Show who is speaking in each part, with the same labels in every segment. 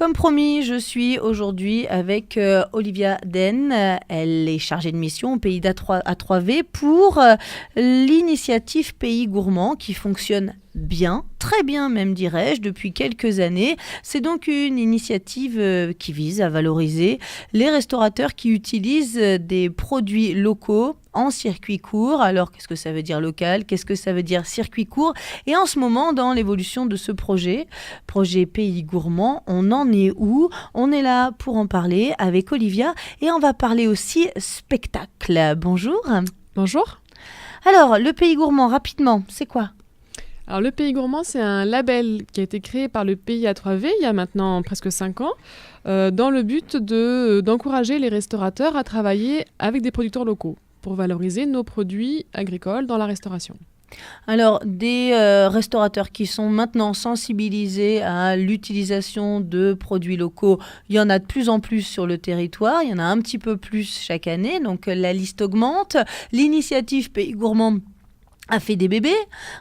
Speaker 1: Comme promis, je suis aujourd'hui avec Olivia Den. Elle est chargée de mission au pays d'A3V pour l'initiative Pays Gourmand qui fonctionne bien, très bien même dirais-je, depuis quelques années. C'est donc une initiative qui vise à valoriser les restaurateurs qui utilisent des produits locaux en circuit court. Alors, qu'est-ce que ça veut dire local? Qu'est-ce que ça veut dire circuit court? Et en ce moment, dans l'évolution de ce projet Pays Gourmand, on en est où? On est là pour en parler avec Olivia et on va parler aussi spectacle. Bonjour.
Speaker 2: Bonjour.
Speaker 1: Alors, le Pays Gourmand, rapidement, c'est quoi?
Speaker 2: Alors, le Pays Gourmand, c'est un label qui a été créé par le pays A3V il y a maintenant presque 5 ans, dans le but d'encourager les restaurateurs à travailler avec des producteurs locaux pour valoriser nos produits agricoles dans la restauration.
Speaker 1: Alors, des restaurateurs qui sont maintenant sensibilisés à l'utilisation de produits locaux, il y en a de plus en plus sur le territoire, il y en a un petit peu plus chaque année, donc la liste augmente. L'initiative Pays Gourmand a fait des bébés.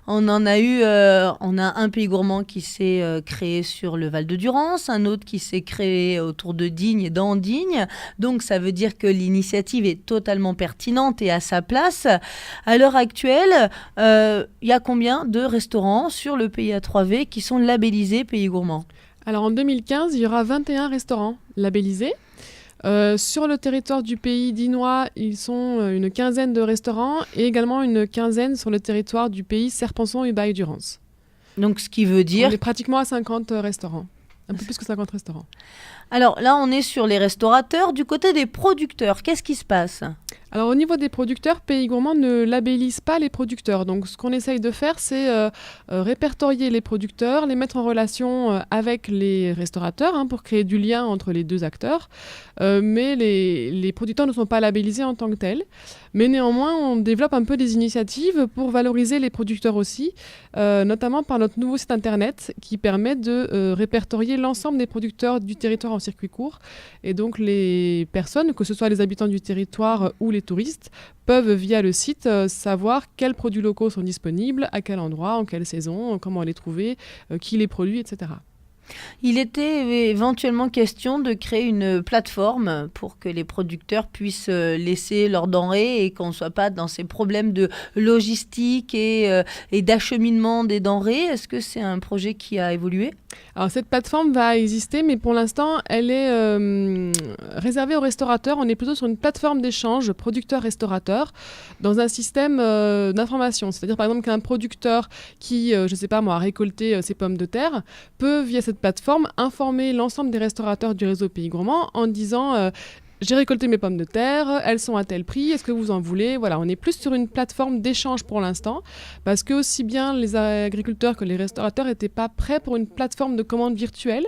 Speaker 1: On a un Pays Gourmand qui s'est créé sur le Val de Durance, un autre qui s'est créé autour de Digne et d'Andigne. Donc ça veut dire que l'initiative est totalement pertinente et à sa place. À l'heure actuelle, il y a combien de restaurants sur le pays A3V qui sont labellisés Pays Gourmand?
Speaker 2: Alors en 2015, il y aura 21 restaurants labellisés. Sur le territoire du pays dinois, ils sont une quinzaine de restaurants et également une quinzaine sur le territoire du pays Serpenson et Baille-Durance.
Speaker 1: Donc ce qui veut dire...
Speaker 2: On est pratiquement à 50 restaurants, un peu plus que 50 restaurants.
Speaker 1: Alors là, on est sur les restaurateurs. Du côté des producteurs, qu'est-ce qui se passe?
Speaker 2: Alors au niveau des producteurs, Pays Gourmand ne labellise pas les producteurs. Donc ce qu'on essaye de faire, c'est répertorier les producteurs, les mettre en relation avec les restaurateurs pour créer du lien entre les deux acteurs. Mais les producteurs ne sont pas labellisés en tant que tels. Mais néanmoins, on développe un peu des initiatives pour valoriser les producteurs aussi, notamment par notre nouveau site internet qui permet de répertorier l'ensemble des producteurs du territoire en circuit court. Et donc les personnes, que ce soit les habitants du territoire ou les touristes, peuvent via le site savoir quels produits locaux sont disponibles, à quel endroit, en quelle saison, comment les trouver, qui les produit, etc.
Speaker 1: Il était éventuellement question de créer une plateforme pour que les producteurs puissent laisser leurs denrées et qu'on ne soit pas dans ces problèmes de logistique et d'acheminement des denrées. Est-ce que c'est un projet qui a évolué?
Speaker 2: Alors cette plateforme va exister, mais pour l'instant, elle est réservée aux restaurateurs. On est plutôt sur une plateforme d'échange producteurs-restaurateurs dans un système d'information. C'est-à-dire par exemple qu'un producteur qui, je ne sais pas moi, a récolté ses pommes de terre peut, via cette plateforme, informer l'ensemble des restaurateurs du réseau Pays Gourmand en disant j'ai récolté mes pommes de terre, elles sont à tel prix, est-ce que vous en voulez? Voilà, on est plus sur une plateforme d'échange pour l'instant, parce que aussi bien les agriculteurs que les restaurateurs n'étaient pas prêts pour une plateforme de commande virtuelle.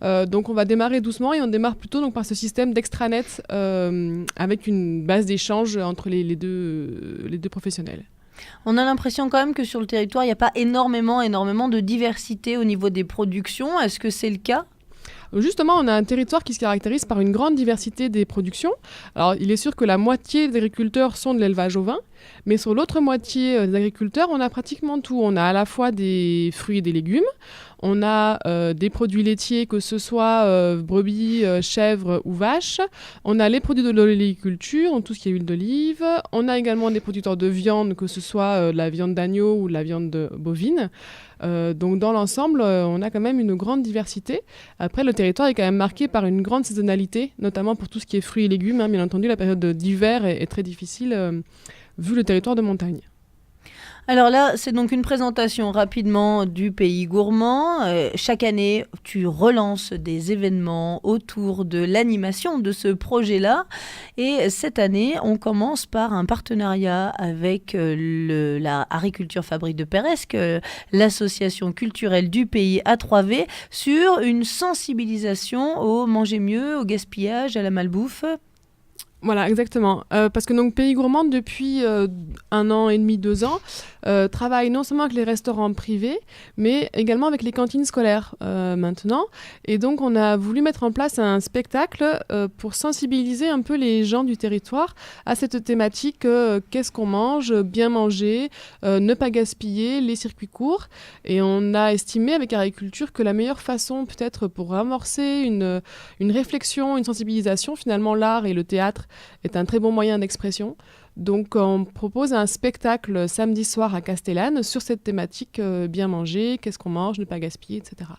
Speaker 2: Donc on va démarrer doucement et on démarre plutôt donc, par ce système d'extranet avec une base d'échange entre les deux professionnels.
Speaker 1: On a l'impression quand même que sur le territoire, il n'y a pas énormément de diversité au niveau des productions. Est-ce que c'est le cas ?
Speaker 2: Justement, on a un territoire qui se caractérise par une grande diversité des productions. Alors, il est sûr que la moitié des agriculteurs sont de l'élevage ovin, mais sur l'autre moitié des agriculteurs, on a pratiquement tout. On a à la fois des fruits et des légumes, on a des produits laitiers, que ce soit brebis, chèvres ou vaches. On a les produits de l'oléiculture, tout ce qui est huile d'olive. On a également des producteurs de viande, que ce soit la viande d'agneau ou la viande bovine. Donc dans l'ensemble, on a quand même une grande diversité. Après, le territoire est quand même marqué par une grande saisonnalité, notamment pour tout ce qui est fruits et légumes. Bien entendu, la période d'hiver est très difficile vu le territoire de montagne.
Speaker 1: Alors là, c'est donc une présentation rapidement du Pays Gourmand. Chaque année, tu relances des événements autour de l'animation de ce projet-là. Et cette année, on commence par un partenariat avec la Agriculture Fabrique de Peiresc, l'association culturelle du pays A3V, sur une sensibilisation au manger mieux, au gaspillage, à la malbouffe.
Speaker 2: Voilà, exactement. Parce que donc Pays Gourmand, depuis 1 an et demi, 2 ans, travaille non seulement avec les restaurants privés, mais également avec les cantines scolaires maintenant. Et donc, on a voulu mettre en place un spectacle pour sensibiliser un peu les gens du territoire à cette thématique qu'est-ce qu'on mange, bien manger, ne pas gaspiller, les circuits courts. Et on a estimé avec Agriculture que la meilleure façon peut-être pour amorcer une réflexion, une sensibilisation, finalement l'art et le théâtre est un très bon moyen d'expression. Donc on propose un spectacle samedi soir à Castellane sur cette thématique bien manger, qu'est-ce qu'on mange, ne pas gaspiller, etc.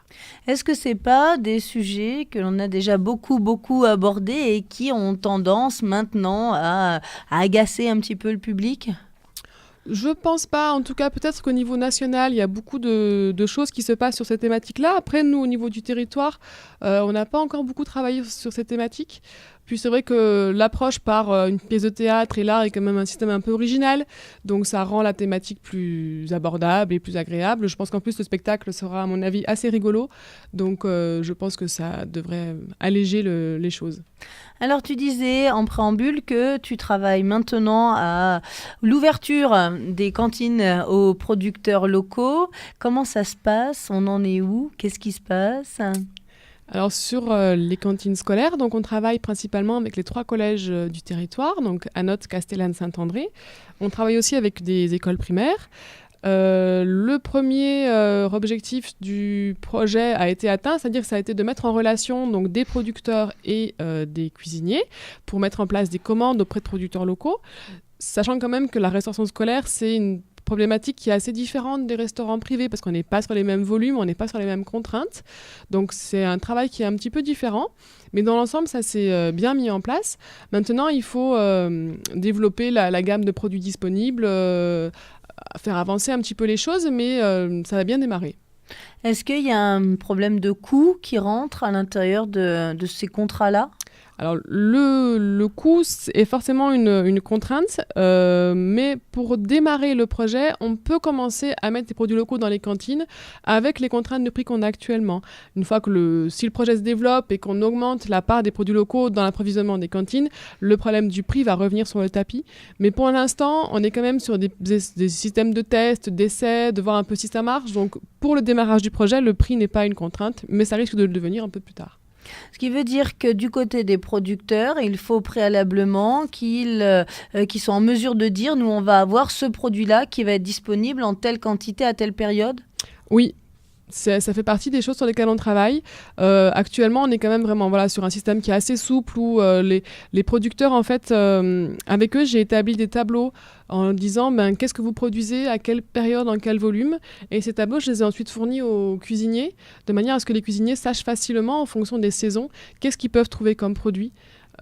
Speaker 1: Est-ce que c'est pas des sujets que l'on a déjà beaucoup abordés et qui ont tendance maintenant à agacer un petit peu le public ?
Speaker 2: Je pense pas, en tout cas peut-être qu'au niveau national, il y a beaucoup de choses qui se passent sur cette thématique-là. Après, nous, au niveau du territoire, on n'a pas encore beaucoup travaillé sur cette thématique. Puis c'est vrai que l'approche par une pièce de théâtre et l'art est quand même un système un peu original, donc ça rend la thématique plus abordable et plus agréable. Je pense qu'en plus le spectacle sera à mon avis assez rigolo, donc je pense que ça devrait alléger les choses.
Speaker 1: Alors tu disais en préambule que tu travailles maintenant à l'ouverture des cantines aux producteurs locaux. Comment ça se passe ? On en est où ? Qu'est-ce qui se passe ?
Speaker 2: Alors sur les cantines scolaires, donc on travaille principalement avec les 3 collèges du territoire, donc Anote, Castellane, Saint-André. On travaille aussi avec des écoles primaires. Le premier objectif du projet a été atteint, c'est-à-dire que ça a été de mettre en relation donc, des producteurs et des cuisiniers pour mettre en place des commandes auprès de producteurs locaux, sachant quand même que la restauration scolaire, c'est une problématique qui est assez différente des restaurants privés parce qu'on n'est pas sur les mêmes volumes, on n'est pas sur les mêmes contraintes. Donc c'est un travail qui est un petit peu différent. Mais dans l'ensemble, ça s'est bien mis en place. Maintenant, il faut développer la gamme de produits disponibles, faire avancer un petit peu les choses, mais ça va bien démarrer.
Speaker 1: Est-ce qu'il y a un problème de coût qui rentre à l'intérieur de ces contrats-là ?
Speaker 2: Alors, le coût est forcément une contrainte, mais pour démarrer le projet, on peut commencer à mettre des produits locaux dans les cantines avec les contraintes de prix qu'on a actuellement. Une fois que si le projet se développe et qu'on augmente la part des produits locaux dans l'approvisionnement des cantines, le problème du prix va revenir sur le tapis. Mais pour l'instant, on est quand même sur des systèmes de tests, d'essais, de voir un peu si ça marche. Donc, pour le démarrage du projet, le prix n'est pas une contrainte, mais ça risque de le devenir un peu plus tard.
Speaker 1: Ce qui veut dire que du côté des producteurs, il faut préalablement qu'ils soient en mesure de dire nous, on va avoir ce produit-là qui va être disponible en telle quantité à telle période ?
Speaker 2: Oui. Ça fait partie des choses sur lesquelles on travaille. Actuellement, on est quand même vraiment sur un système qui est assez souple où les producteurs, en fait, avec eux, j'ai établi des tableaux en disant qu'est-ce que vous produisez, à quelle période, en quel volume. Et ces tableaux, je les ai ensuite fournis aux cuisiniers, de manière à ce que les cuisiniers sachent facilement, en fonction des saisons, qu'est-ce qu'ils peuvent trouver comme produit.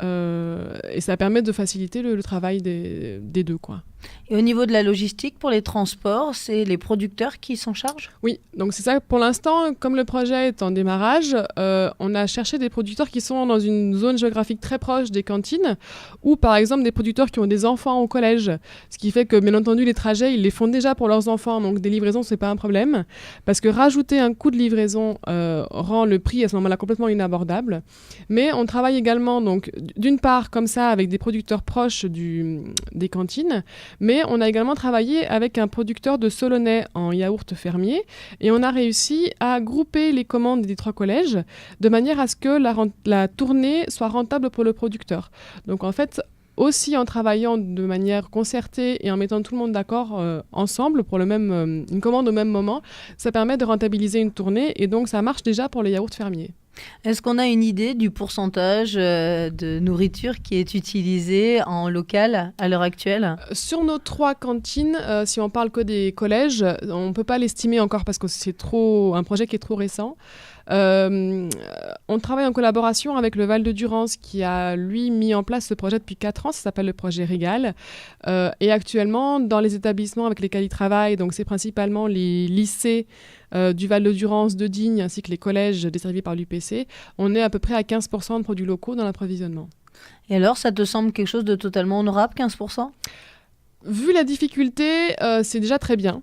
Speaker 2: Et ça permet de faciliter le travail des deux, quoi.
Speaker 1: Et au niveau de la logistique, pour les transports, c'est les producteurs qui s'en chargent ?
Speaker 2: Oui, donc c'est ça. Pour l'instant, comme le projet est en démarrage, on a cherché des producteurs qui sont dans une zone géographique très proche des cantines ou par exemple des producteurs qui ont des enfants au collège. Ce qui fait que, bien entendu, les trajets, ils les font déjà pour leurs enfants. Donc des livraisons, c'est pas un problème. Parce que rajouter un coût de livraison rend le prix à ce moment-là complètement inabordable. Mais on travaille également, donc, d'une part, comme ça, avec des producteurs proches des cantines. Mais on a également travaillé avec un producteur de Solonais en yaourt fermier et on a réussi à grouper les commandes des 3 collèges de manière à ce que la tournée soit rentable pour le producteur. Donc en fait, aussi en travaillant de manière concertée et en mettant tout le monde d'accord ensemble pour une commande au même moment, ça permet de rentabiliser une tournée et donc ça marche déjà pour les yaourts fermiers.
Speaker 1: Est-ce qu'on a une idée du pourcentage de nourriture qui est utilisée en local à l'heure actuelle ?
Speaker 2: Sur nos 3 cantines, si on parle que des collèges, on ne peut pas l'estimer encore parce que c'est un projet qui est trop récent. On travaille en collaboration avec le Val de Durance qui a, lui, mis en place ce projet depuis 4 ans. Ça s'appelle le projet Régal. Et actuellement, dans les établissements avec lesquels il travaille, donc c'est principalement les lycées du Val de Durance, de Digne, ainsi que les collèges desservis par l'UPC, on est à peu près à 15% de produits locaux dans l'approvisionnement.
Speaker 1: Et alors, ça te semble quelque chose de totalement honorable, 15%?
Speaker 2: Vu la difficulté, c'est déjà très bien.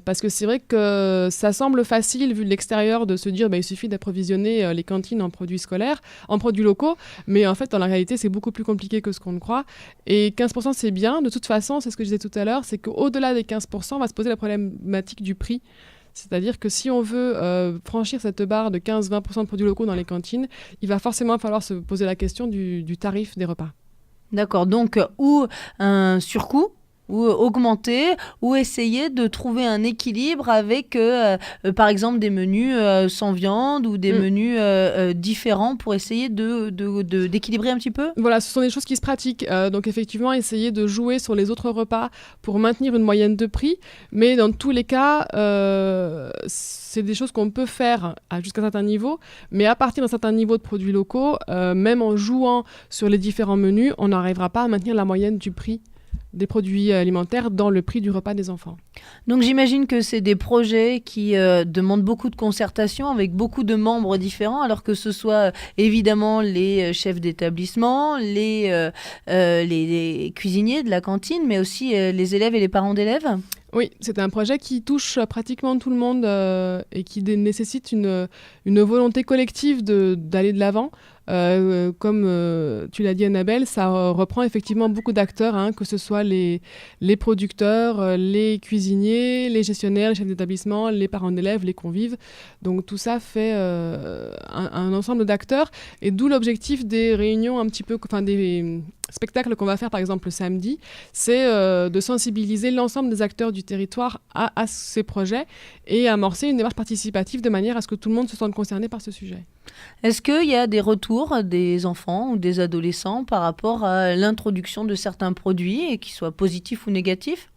Speaker 2: Parce que c'est vrai que ça semble facile, vu de l'extérieur, de se dire il suffit d'approvisionner les cantines en produits scolaires, en produits locaux. Mais en fait, dans la réalité, c'est beaucoup plus compliqué que ce qu'on ne croit. Et 15%, c'est bien. De toute façon, c'est ce que je disais tout à l'heure, c'est qu'au-delà des 15%, on va se poser la problématique du prix. C'est-à-dire que si on veut franchir cette barre de 15-20% de produits locaux dans les cantines, il va forcément falloir se poser la question du tarif des repas.
Speaker 1: D'accord, donc ou un surcoût, ou augmenter, ou essayer de trouver un équilibre avec, par exemple, des menus sans viande ou des menus différents pour essayer d'équilibrer un petit peu.
Speaker 2: Voilà, ce sont des choses qui se pratiquent. Donc effectivement, essayer de jouer sur les autres repas pour maintenir une moyenne de prix. Mais dans tous les cas, c'est des choses qu'on peut faire jusqu'à un certain niveau. Mais à partir d'un certain niveau de produits locaux, même en jouant sur les différents menus, on n'arrivera pas à maintenir la moyenne du prix des produits alimentaires dans le prix du repas des enfants.
Speaker 1: Donc j'imagine que c'est des projets qui demandent beaucoup de concertation avec beaucoup de membres différents, alors que ce soit évidemment les chefs d'établissement, les cuisiniers de la cantine, mais aussi les élèves et les parents d'élèves.
Speaker 2: Oui, c'est un projet qui touche pratiquement tout le monde et qui nécessite une volonté collective d'aller de l'avant. Comme tu l'as dit, Annabelle, ça reprend effectivement beaucoup d'acteurs, que ce soit les producteurs, les cuisiniers, les gestionnaires, les chefs d'établissement, les parents d'élèves, les convives. Donc tout ça fait un ensemble d'acteurs, et d'où l'objectif des réunions des spectacles qu'on va faire par exemple le samedi, c'est de sensibiliser l'ensemble des acteurs du territoire à ces projets et amorcer une démarche participative de manière à ce que tout le monde se sente concerné par ce sujet.
Speaker 1: Est-ce qu'il y a des retours des enfants ou des adolescents par rapport à l'introduction de certains produits, et qu'ils soient positifs ou négatifs ?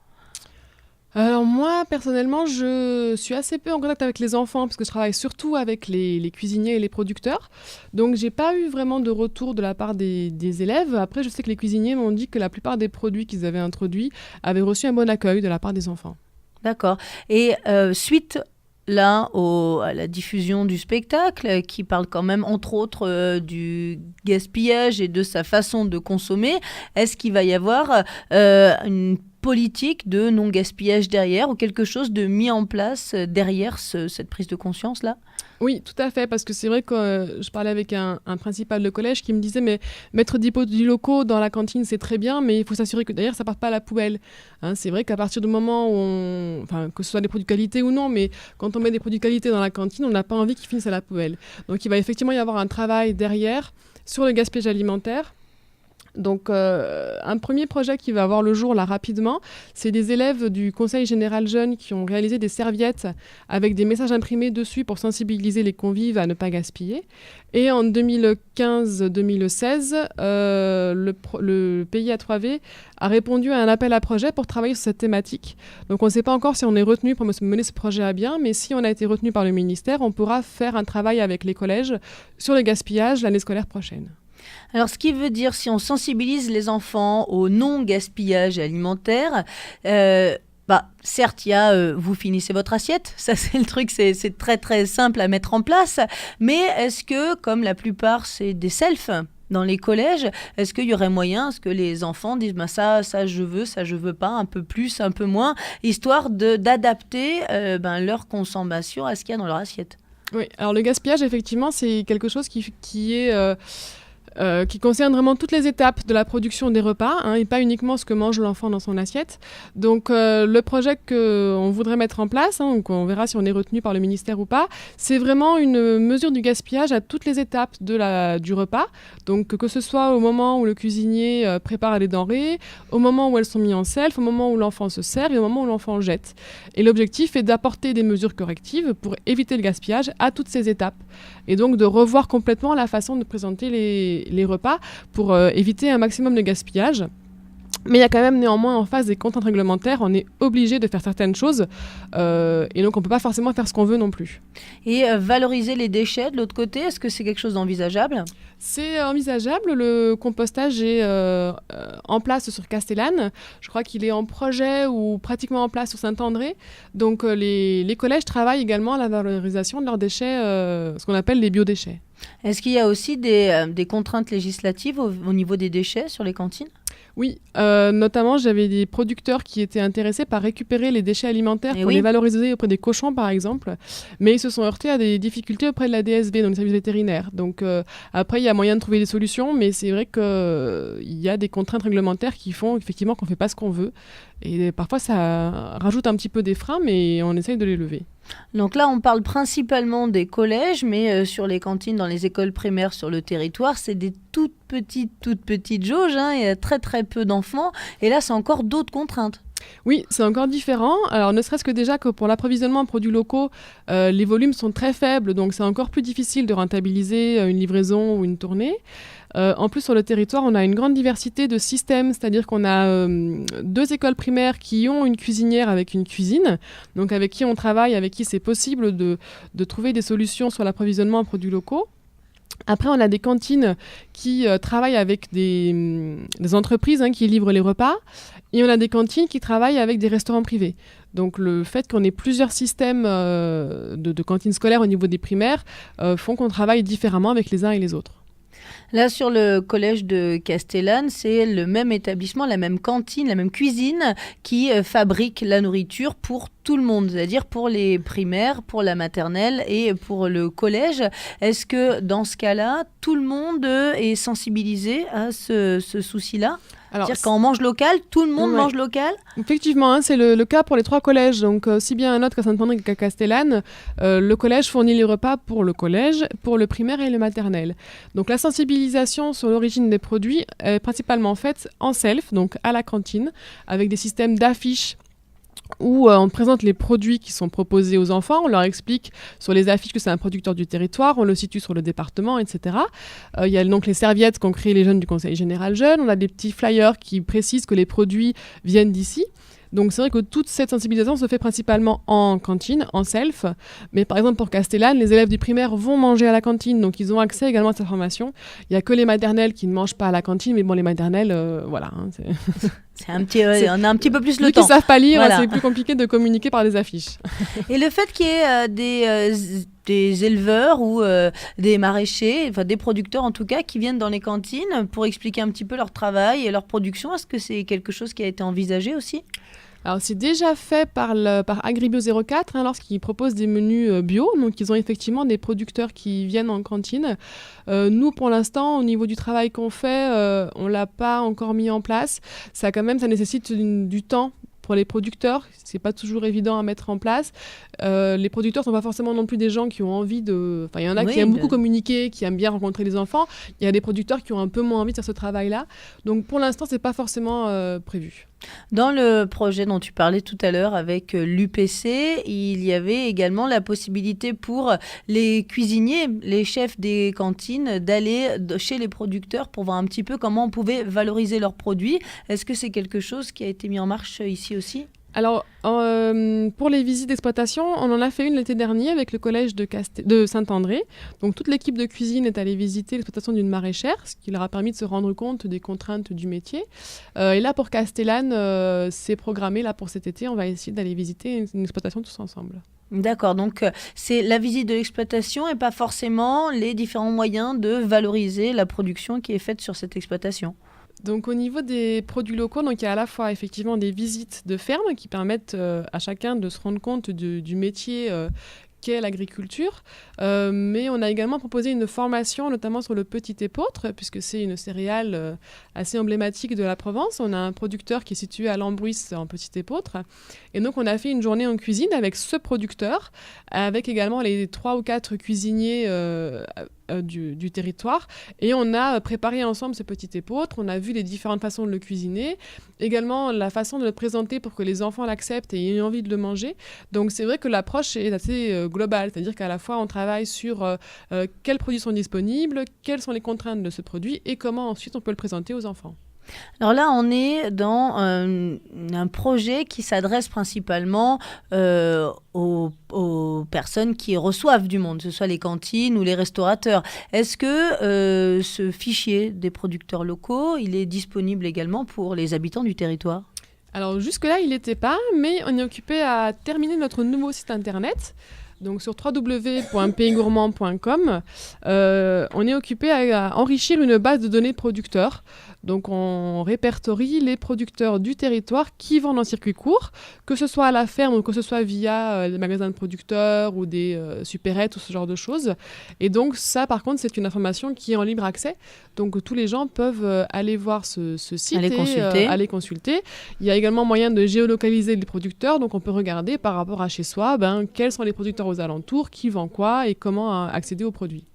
Speaker 2: Alors moi, personnellement, je suis assez peu en contact avec les enfants parce que je travaille surtout avec les cuisiniers et les producteurs. Donc j'ai pas eu vraiment de retour de la part des élèves. Après, je sais que les cuisiniers m'ont dit que la plupart des produits qu'ils avaient introduits avaient reçu un bon accueil de la part des enfants.
Speaker 1: D'accord. Et suite là à la diffusion du spectacle, qui parle quand même entre autres du gaspillage et de sa façon de consommer, est-ce qu'il va y avoir une politique de non-gaspillage derrière, ou quelque chose de mis en place derrière cette prise de conscience-là ?
Speaker 2: Oui, tout à fait, parce que c'est vrai que je parlais avec un principal de collège qui me disait mais mettre des produits locaux dans la cantine, c'est très bien, mais il faut s'assurer que derrière, ça ne parte pas à la poubelle. C'est vrai qu'à partir du moment où que ce soit des produits de qualité ou non, mais quand on met des produits de qualité dans la cantine, on n'a pas envie qu'ils finissent à la poubelle. Donc il va effectivement y avoir un travail derrière sur le gaspillage alimentaire. Donc, un premier projet qui va avoir le jour là rapidement, c'est des élèves du Conseil général jeunes qui ont réalisé des serviettes avec des messages imprimés dessus pour sensibiliser les convives à ne pas gaspiller. Et en 2015-2016, le pays A3V a répondu à un appel à projet pour travailler sur cette thématique. Donc, on ne sait pas encore si on est retenu pour mener ce projet à bien, mais si on a été retenu par le ministère, on pourra faire un travail avec les collèges sur le gaspillage l'année scolaire prochaine.
Speaker 1: Alors, ce qui veut dire, si on sensibilise les enfants au non-gaspillage alimentaire, certes, il y a vous finissez votre assiette, ça c'est le truc, c'est très très simple à mettre en place, mais est-ce que, comme la plupart, c'est des selfs dans les collèges, est-ce qu'il y aurait moyen, est-ce que les enfants disent ça je veux pas, un peu plus, un peu moins, histoire d'adapter leur consommation à ce qu'il y a dans leur assiette ?
Speaker 2: Oui, alors le gaspillage, effectivement, c'est quelque chose qui concerne vraiment toutes les étapes de la production des repas, et pas uniquement ce que mange l'enfant dans son assiette. Donc le projet qu'on voudrait mettre en place, donc on verra si on est retenu par le ministère ou pas, c'est vraiment une mesure du gaspillage à toutes les étapes du repas. Donc que ce soit au moment où le cuisinier prépare les denrées, au moment où elles sont mises en self, au moment où l'enfant se sert et au moment où l'enfant jette. Et l'objectif est d'apporter des mesures correctives pour éviter le gaspillage à toutes ces étapes. Et donc de revoir complètement la façon de présenter les repas pour éviter un maximum de gaspillage. Mais il y a quand même néanmoins en face des contraintes réglementaires, on est obligé de faire certaines choses et donc on ne peut pas forcément faire ce qu'on veut non plus.
Speaker 1: Et valoriser les déchets de l'autre côté, est-ce que c'est quelque chose d'envisageable ?
Speaker 2: C'est envisageable, le compostage est en place sur Castellane, je crois qu'il est en projet ou pratiquement en place sur Saint-André, donc les collèges travaillent également à la valorisation de leurs déchets, ce qu'on appelle les biodéchets.
Speaker 1: Est-ce qu'il y a aussi des contraintes législatives au niveau des déchets sur les cantines ?
Speaker 2: Oui, notamment j'avais des producteurs qui étaient intéressés par récupérer les déchets alimentaires pour
Speaker 1: oui.
Speaker 2: les valoriser auprès des cochons par exemple, mais ils se sont heurtés à des difficultés auprès de la DSV, donc le service vétérinaire. Donc après il y a moyen de trouver des solutions, mais c'est vrai qu'il y a des contraintes réglementaires qui font effectivement qu'on ne fait pas ce qu'on veut. Et parfois ça rajoute un petit peu des freins, mais on essaye de les lever.
Speaker 1: Donc là, on parle principalement des collèges, mais sur les cantines, dans les écoles primaires sur le territoire, c'est des toutes petites jauges. Il y a très très peu d'enfants. Et là, c'est encore d'autres contraintes.
Speaker 2: Oui, c'est encore différent. Alors, ne serait-ce que déjà que pour l'approvisionnement en produits locaux, les volumes sont très faibles, donc c'est encore plus difficile de rentabiliser une livraison ou une tournée. En plus, sur le territoire, on a une grande diversité de systèmes, c'est-à-dire qu'on a 2 écoles primaires qui ont une cuisinière avec une cuisine, donc avec qui on travaille, avec qui c'est possible de trouver des solutions sur l'approvisionnement en produits locaux. Après, on a des cantines qui travaillent avec des entreprises qui livrent les repas. Et on a des cantines qui travaillent avec des restaurants privés. Donc le fait qu'on ait plusieurs systèmes de cantines scolaires au niveau des primaires font qu'on travaille différemment avec les uns et les autres.
Speaker 1: Là, sur le collège de Castellane, c'est le même établissement, la même cantine, la même cuisine qui fabrique la nourriture pour tout le monde, c'est-à-dire pour les primaires, pour la maternelle et pour le collège. Est-ce que dans ce cas-là, tout le monde est sensibilisé à ce souci-là ? Alors, c'est-à-dire quand on mange local, tout le monde mange local ?
Speaker 2: Effectivement, c'est le cas pour les 3 collèges. Donc, aussi bien à Notes qu'à Saint-André qu'à Castellane, le collège fournit les repas pour le collège, pour le primaire et le maternel. Donc, la sensibilisation sur l'origine des produits est principalement faite en self, donc à la cantine, avec des systèmes d'affiches où on présente les produits qui sont proposés aux enfants, on leur explique sur les affiches que c'est un producteur du territoire, on le situe sur le département, etc. Il y a donc les serviettes qu'ont créées les jeunes du Conseil général jeune, on a des petits flyers qui précisent que les produits viennent d'ici. Donc c'est vrai que toute cette sensibilisation se fait principalement en cantine, en self. Mais par exemple pour Castellane, les élèves du primaire vont manger à la cantine, donc ils ont accès également à cette information. Il n'y a que les maternelles qui ne mangent pas à la cantine, mais bon, les maternelles, voilà.
Speaker 1: C'est un petit, on a un petit peu plus le temps.
Speaker 2: Ceux qui ne savent pas lire, voilà. C'est plus compliqué de communiquer par des affiches.
Speaker 1: Et le fait qu'il y ait des éleveurs ou des maraîchers, enfin des producteurs en tout cas, qui viennent dans les cantines pour expliquer un petit peu leur travail et leur production, est-ce que c'est quelque chose qui a été envisagé aussi ?
Speaker 2: Alors, c'est déjà fait par Agribio 04 lorsqu'ils proposent des menus bio. Donc, ils ont effectivement des producteurs qui viennent en cantine. Nous, pour l'instant, au niveau du travail qu'on fait, on ne l'a pas encore mis en place. Ça nécessite du temps pour les producteurs. C'est pas toujours évident à mettre en place. Les producteurs sont pas forcément non plus des gens qui ont envie de... Enfin, il y en a qui aiment beaucoup communiquer, qui aiment bien rencontrer les enfants. Il y a des producteurs qui ont un peu moins envie de faire ce travail-là. Donc, pour l'instant, c'est pas forcément prévu.
Speaker 1: Dans le projet dont tu parlais tout à l'heure avec l'UPC, il y avait également la possibilité pour les cuisiniers, les chefs des cantines, d'aller chez les producteurs pour voir un petit peu comment on pouvait valoriser leurs produits. Est-ce que c'est quelque chose qui a été mis en marche ici aussi ?
Speaker 2: Alors, pour les visites d'exploitation, on en a fait une l'été dernier avec le collège de Saint-André. Donc, toute l'équipe de cuisine est allée visiter l'exploitation d'une maraîchère, ce qui leur a permis de se rendre compte des contraintes du métier. Et là, pour Castellane, c'est programmé. Là, pour cet été, on va essayer d'aller visiter une exploitation tous ensemble.
Speaker 1: D'accord, donc c'est la visite de l'exploitation et pas forcément les différents moyens de valoriser la production qui est faite sur cette exploitation.
Speaker 2: Donc au niveau des produits locaux, donc il y a à la fois effectivement des visites de ferme qui permettent à chacun de se rendre compte du métier qu'est l'agriculture, mais on a également proposé une formation notamment sur le petit épeautre, puisque c'est une céréale assez emblématique de la Provence. On a un producteur qui est situé à Lambruis en petit épeautre, et donc on a fait une journée en cuisine avec ce producteur, avec également les 3 ou 4 cuisiniers du territoire, et on a préparé ensemble ce petit épeautre. On a vu les différentes façons de le cuisiner, également la façon de le présenter pour que les enfants l'acceptent et aient envie de le manger. Donc c'est vrai que l'approche est assez globale, c'est-à-dire qu'à la fois on travaille sur quels produits sont disponibles, quelles sont les contraintes de ce produit et comment ensuite on peut le présenter aux enfants.
Speaker 1: Alors là, on est dans un projet qui s'adresse principalement aux personnes qui reçoivent du monde, que ce soit les cantines ou les restaurateurs. Est-ce que ce fichier des producteurs locaux, il est disponible également pour les habitants du territoire ?
Speaker 2: Alors jusque-là, il n'était pas, mais on est occupé à terminer notre nouveau site internet. Donc sur www.paysgourmand.com, on est occupé à enrichir une base de données producteurs. Donc on répertorie les producteurs du territoire qui vendent en circuit court, que ce soit à la ferme ou que ce soit via des magasins de producteurs ou des supérettes ou ce genre de choses. Et donc ça par contre c'est une information qui est en libre accès. Donc tous les gens peuvent aller voir ce site et aller consulter. Il y a également moyen de géolocaliser les producteurs. Donc on peut regarder par rapport à chez soi quels sont les producteurs aux alentours, qui vend quoi et comment accéder aux produits.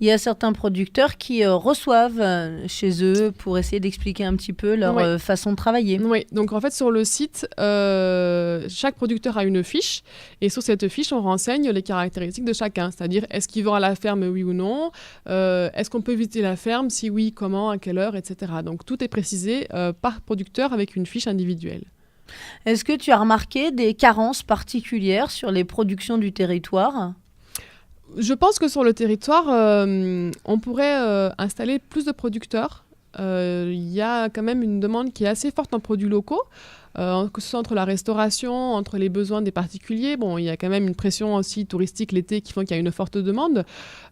Speaker 1: Il y a certains producteurs qui reçoivent chez eux pour essayer d'expliquer un petit peu leur façon de travailler.
Speaker 2: Oui, donc en fait sur le site, chaque producteur a une fiche et sur cette fiche on renseigne les caractéristiques de chacun, c'est-à-dire est-ce qu'il vend à la ferme oui ou non, est-ce qu'on peut visiter la ferme, si oui, comment, à quelle heure, etc. Donc tout est précisé par producteur avec une fiche individuelle.
Speaker 1: Est-ce que tu as remarqué des carences particulières sur les productions du territoire ?
Speaker 2: Je pense que sur le territoire, on pourrait installer plus de producteurs. Il y a quand même une demande qui est assez forte en produits locaux, que ce soit entre la restauration, entre les besoins des particuliers. Bon, il y a quand même une pression aussi touristique l'été qui font qu'il y a une forte demande.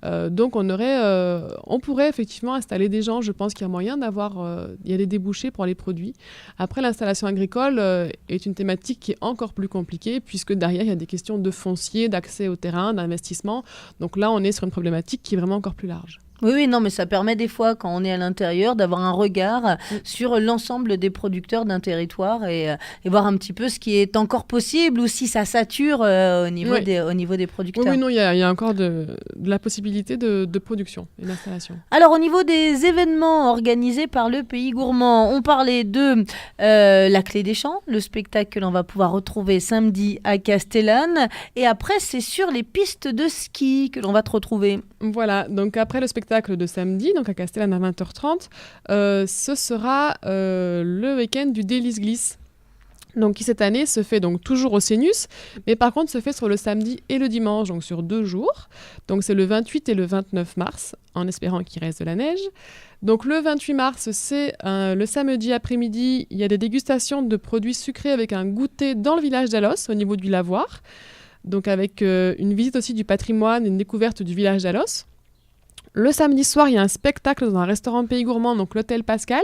Speaker 2: Donc on pourrait effectivement installer des gens. Je pense qu'il y a moyen d'avoir, il y a des débouchés pour les produits. Après, l'installation agricole est une thématique qui est encore plus compliquée puisque derrière, il y a des questions de foncier, d'accès au terrain, d'investissement. Donc là, on est sur une problématique qui est vraiment encore plus large.
Speaker 1: Oui, non, mais ça permet des fois, quand on est à l'intérieur, d'avoir un regard sur l'ensemble des producteurs d'un territoire et voir un petit peu ce qui est encore possible ou si ça sature au niveau des producteurs.
Speaker 2: Oui, non, il y a encore de la possibilité de production et d'installation.
Speaker 1: Alors, au niveau des événements organisés par le Pays Gourmand, on parlait de la Clé des Champs, le spectacle que l'on va pouvoir retrouver samedi à Castellane. Et après, c'est sur les pistes de ski que l'on va te retrouver.
Speaker 2: Voilà, donc après le spectacle de samedi, donc à Castellane à 20h30, ce sera le week-end du Délice Glisse. Donc qui cette année se fait donc toujours au Cénus, mais par contre se fait sur le samedi et le dimanche, donc sur 2 jours. Donc c'est le 28 et le 29 mars, en espérant qu'il reste de la neige. Donc le 28 mars, c'est le samedi après-midi, il y a des dégustations de produits sucrés avec un goûter dans le village d'Alos, au niveau du lavoir. Donc avec une visite aussi du patrimoine et une découverte du village d'Alos. Le samedi soir, il y a un spectacle dans un restaurant Pays Gourmand, donc l'Hôtel Pascal,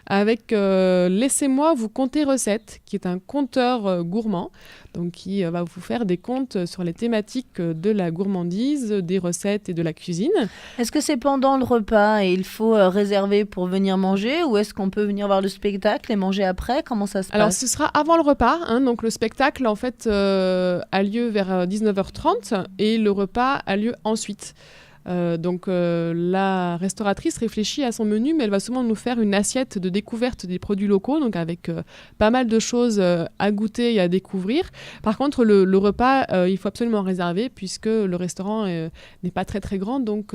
Speaker 2: avec Laissez-moi vous conter recettes, qui est un conteur gourmand, donc qui va vous faire des contes sur les thématiques de la gourmandise, des recettes et de la cuisine.
Speaker 1: Est-ce que c'est pendant le repas et il faut réserver pour venir manger ou est-ce qu'on peut venir voir le spectacle et manger après ? Comment ça se passe ?
Speaker 2: Alors ce sera avant le repas, donc le spectacle en fait a lieu vers 19h30 et le repas a lieu ensuite. Donc la restauratrice réfléchit à son menu, mais elle va souvent nous faire une assiette de découverte des produits locaux, donc avec pas mal de choses à goûter et à découvrir. Par contre, le repas, il faut absolument réserver puisque le restaurant n'est pas très très grand, donc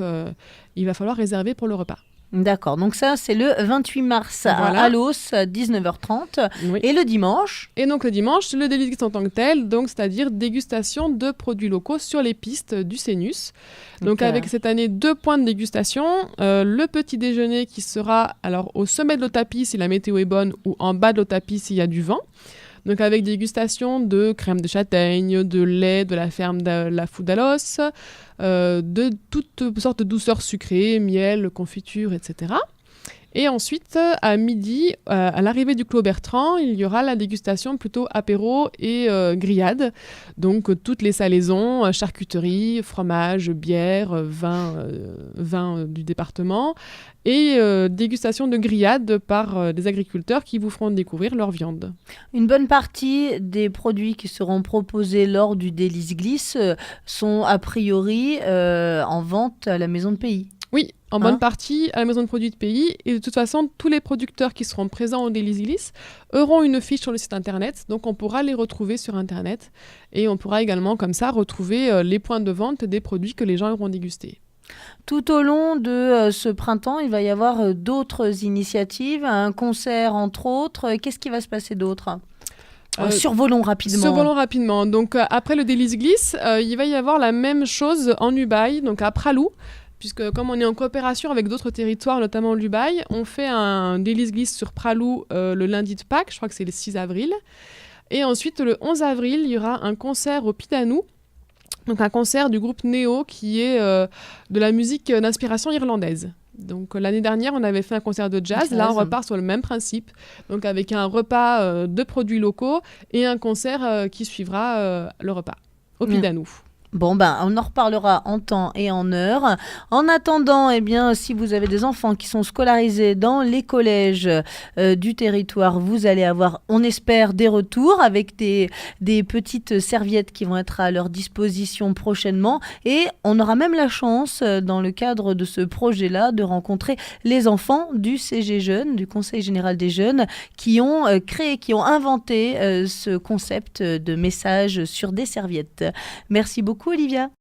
Speaker 2: il va falloir réserver pour le repas.
Speaker 1: D'accord, donc ça c'est le 28 mars
Speaker 2: voilà.
Speaker 1: à Alos, 19h30. Oui. Et le dimanche ?
Speaker 2: Et donc le dimanche, le délice en tant que tel, donc c'est-à-dire dégustation de produits locaux sur les pistes du Cénus. Donc avec cette année 2 points de dégustation, le petit déjeuner qui sera alors au sommet de l'Otapis si la météo est bonne ou en bas de l'Otapis s'il y a du vent. Donc avec dégustation de crème de châtaigne, de lait de la ferme de la Fou d'Alos, de toutes sortes de douceurs sucrées, miel, confiture, etc. Et ensuite, à midi, à l'arrivée du Clos Bertrand, il y aura la dégustation plutôt apéro et grillade. Donc toutes les salaisons, charcuterie, fromage, bière, vin du département. Et dégustation de grillade par des agriculteurs qui vous feront découvrir leur viande.
Speaker 1: Une bonne partie des produits qui seront proposés lors du Délice Glisse sont a priori en vente à la Maison de Pays.
Speaker 2: Oui, en bonne partie à la Maison de Produits de Pays. Et de toute façon, tous les producteurs qui seront présents au Délice Glisse auront une fiche sur le site internet. Donc on pourra les retrouver sur internet. Et on pourra également comme ça retrouver les points de vente des produits que les gens auront dégustés.
Speaker 1: Tout au long de ce printemps, il va y avoir d'autres initiatives, un concert entre autres. Qu'est-ce qui va se passer d'autre ? Survolons rapidement.
Speaker 2: Donc après le Délice Glisse, il va y avoir la même chose en Ubaye, donc à Pralou. Puisque comme on est en coopération avec d'autres territoires, notamment l'Ubaye, on fait un Délice Glisse sur Pralou le lundi de Pâques, je crois que c'est le 6 avril. Et ensuite, le 11 avril, il y aura un concert au Pidanou Donc un concert du groupe Neo qui est de la musique d'inspiration irlandaise. Donc l'année dernière, on avait fait un concert de jazz. Là, on repart sur le même principe. Donc avec un repas de produits locaux et un concert qui suivra le repas au Pidanou.
Speaker 1: Bon, on en reparlera en temps et en heure. En attendant, eh bien, si vous avez des enfants qui sont scolarisés dans les collèges du territoire, vous allez avoir, on espère, des retours avec des petites serviettes qui vont être à leur disposition prochainement. Et on aura même la chance, dans le cadre de ce projet-là, de rencontrer les enfants du CG Jeunes, du Conseil Général des Jeunes, qui ont qui ont inventé ce concept de message sur des serviettes. Merci beaucoup, Olivia.